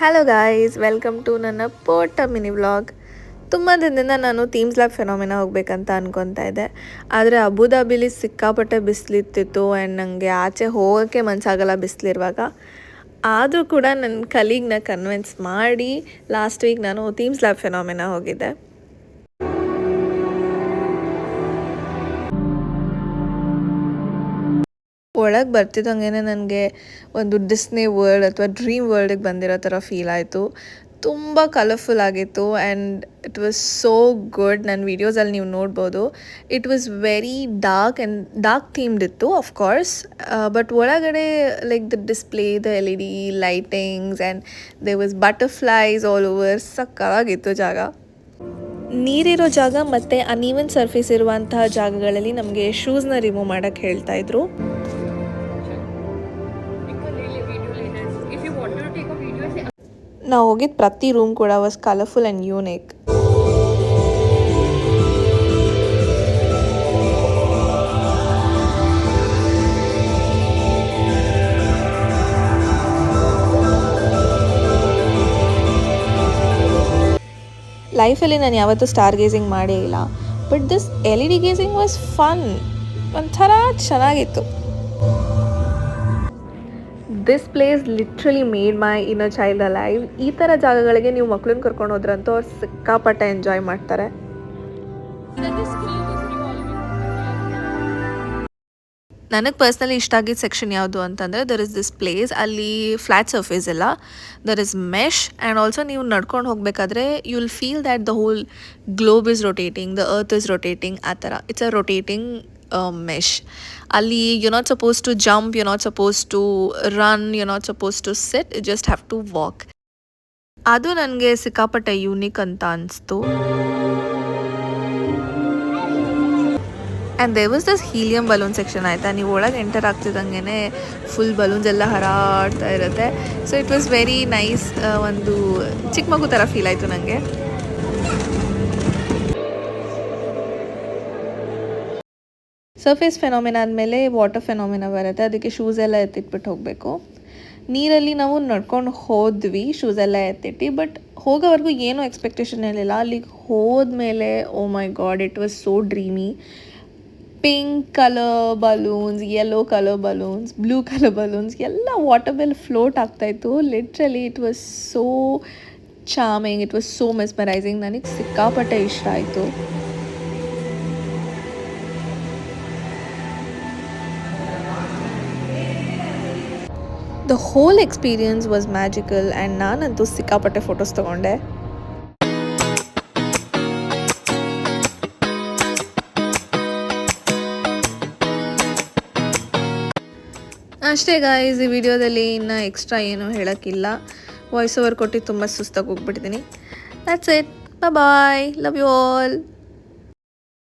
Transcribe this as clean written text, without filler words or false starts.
Hello guys, welcome to ನನ್ನ ಪೋಟ mini vlog. ತುಂಬ ದಿನದಿಂದ ನಾನು ಥೀಮ್ಸ್ ಲ್ಯಾಬ್ ಫೆನೋಮಿನಾ ಹೋಗ್ಬೇಕಂತ ಅನ್ಕೊತಾ ಇದ್ದೆ. ಆದರೆ ಅಬುದಾಬಿಲಿ ಸಿಕ್ಕಾಪಟ್ಟೆ ಬಿಸಿಲಿರ್ತಿತ್ತು ಆ್ಯಂಡ್ ನನಗೆ ಆಚೆ ಹೋಗೋಕ್ಕೆ ಮನಸ್ಸಾಗಲ್ಲ ಬಿಸಿಲಿರುವಾಗ. ಆದರೂ ಕೂಡ ನನ್ನ ಕಲೀಗ್ನ ಕನ್ವಿನ್ಸ್ ಮಾಡಿ ಲಾಸ್ಟ್ ವೀಕ್ ನಾನು ಥೀಮ್ಸ್ ಲ್ಯಾಬ್ ಫೆನೋಮಿನಾ ಹೋಗಿದ್ದೆ. ಒಳಗೆ ಬರ್ತಿದ್ದಂಗೆ ನನಗೆ ಒಂದು ಡಿಸ್ನಿ ವರ್ಲ್ಡ್ ಅಥವಾ ಡ್ರೀಮ್ ವರ್ಲ್ಡಿಗೆ ಬಂದಿರೋ ಥರ ಫೀಲ್ ಆಯಿತು. ತುಂಬ ಕಲರ್ಫುಲ್ ಆಗಿತ್ತು and it was so good. ನನ್ನ ವೀಡಿಯೋಸಲ್ಲಿ ನೀವು ನೋಡ್ಬೋದು, it was very dark themed ಇತ್ತು ಆಫ್ಕೋರ್ಸ್. ಬಟ್ ಒಳಗಡೆ like the display, the LED lightings and they was butterflies all over. ಸಕ್ಕತ್ತಾಗಿತ್ತು ಜಾಗ. ನೀರಿರೋ ಜಾಗ ಮತ್ತು ಅನ್ಈವನ್ ಸರ್ಫೇಸ್ ಇರುವಂತಹ ಜಾಗಗಳಲ್ಲಿ ನಮಗೆ ಶೂಸ್ನ ರಿಮೂವ್ ಮಾಡೋಕ್ಕೆ ಹೇಳ್ತಾಯಿದ್ರು. ನಾವು ಹೋಗಿದ್ದು ಪ್ರತಿ ರೂಮ್ ಕೂಡ ವಾಸ್ ಕಲರ್ಫುಲ್ ಆ್ಯಂಡ್ ಯೂನಿಕ್. ಲೈಫಲ್ಲಿ ನಾನು ಯಾವತ್ತೂ ಸ್ಟಾರ್ ಗೇಸಿಂಗ್ ಮಾಡೇ ಇಲ್ಲ, but this LED gazing was fun. ಒಂಥರ ಚೆನ್ನಾಗಿತ್ತು. This place literally made my inner child alive. ಈ ಥರ ಜಾಗಗಳಿಗೆ ನೀವು ಮಕ್ಕಳನ್ನ ಕರ್ಕೊಂಡು ಹೋದ್ರಂತೂ ಅವ್ರು ಸಿಕ್ಕಾಪಟ್ಟೆ ಎಂಜಾಯ್ ಮಾಡ್ತಾರೆ. ನನಗೆ ಪರ್ಸ್ನಲಿ ಇಷ್ಟ ಆಗಿದ್ದ ಸೆಕ್ಷನ್ ಯಾವುದು ಅಂತಂದರೆ, ದರ್ ಇಸ್ ದಿಸ್ ಪ್ಲೇಸ್, ಅಲ್ಲಿ ಫ್ಲ್ಯಾಟ್ ಸರ್ಫೇಸ್ ಇಲ್ಲ, there is mesh and also ನೀವು ನಡ್ಕೊಂಡು ಹೋಗಬೇಕಾದ್ರೆ you will feel that the whole globe is rotating, the earth is rotating. ಆ ಥರ it's a rotating mesh. Ali, you're not supposed to jump, you're not supposed to run, you're not supposed to sit, you just have to walk. ಅದು ನನಗೆ ಸಿಕ್ಕಾಪಟ್ಟೆ unique ಅಂತ ಅನಿಸ್ತು. And there was this helium balloon section. ಆಯಿತಾ, ನೀವು ಒಳಗೆ enter ಆಗ್ತಿದ್ದಂಗೆ full balloons ಎಲ್ಲ ಹರಾಡ್ತಾ ಇರುತ್ತೆ. So it was very nice. ಒಂದು ಚಿಕ್ಕ ಮಗು ಥರ ಫೀಲ್ ಆಯಿತು ನನಗೆ. ಸರ್ಫೇಸ್ ಫೆನೋಮಿನಾ ಆದಮೇಲೆ ವಾಟರ್ ಫೆನೋಮಿನಾ ಬರುತ್ತೆ. ಅದಕ್ಕೆ ಶೂಸ್ ಎಲ್ಲ ಎತ್ತಿಟ್ಬಿಟ್ಟು ಹೋಗಬೇಕು. ನೀರಲ್ಲಿ ನಾವು ನಡ್ಕೊಂಡು ಹೋದ್ವಿ ಶೂಸ್ ಎಲ್ಲ ಎತ್ತಿಟ್ಟು, ಬಟ್ ಹೋಗೋವರೆಗೂ ಏನೂ ಎಕ್ಸ್ಪೆಕ್ಟೇಷನ್ ಇರಲಿಲ್ಲ. ಅಲ್ಲಿಗೆ ಹೋದ್ಮೇಲೆ oh my god, it was so dreamy. Pink colour balloons, yellow colour balloons, blue colour balloons ಎಲ್ಲ ವಾಟರ್ ಮೇಲೆ ಫ್ಲೋಟ್ ಆಗ್ತಾಯಿತ್ತು. Literally it was so charming, it was so mesmerising. ನನಗೆ ಸಿಕ್ಕಾಪಟ್ಟೆ ಇಷ್ಟ ಆಯಿತು. The whole experience was magical and ನಾನಂತೂ ಸಿಕ್ಕಾಪಟ್ಟೆ photos ತಗೊಂಡೆ. ಅಷ್ಟೇ ಗಾಯ್ಸ್, ಈ ವಿಡಿಯೋದಲ್ಲಿ ಇನ್ನು ಎಕ್ಸ್ಟ್ರಾ ಏನೂ ಹೇಳೋಕ್ಕಿಲ್ಲ. ವಾಯ್ಸ್ ಓವರ್ ಕೊಟ್ಟು ತುಂಬ ಸುಸ್ತಾಗಿ ಹೋಗ್ಬಿಟ್ಟಿದ್ದೀನಿ. That's it. Bye, love you all.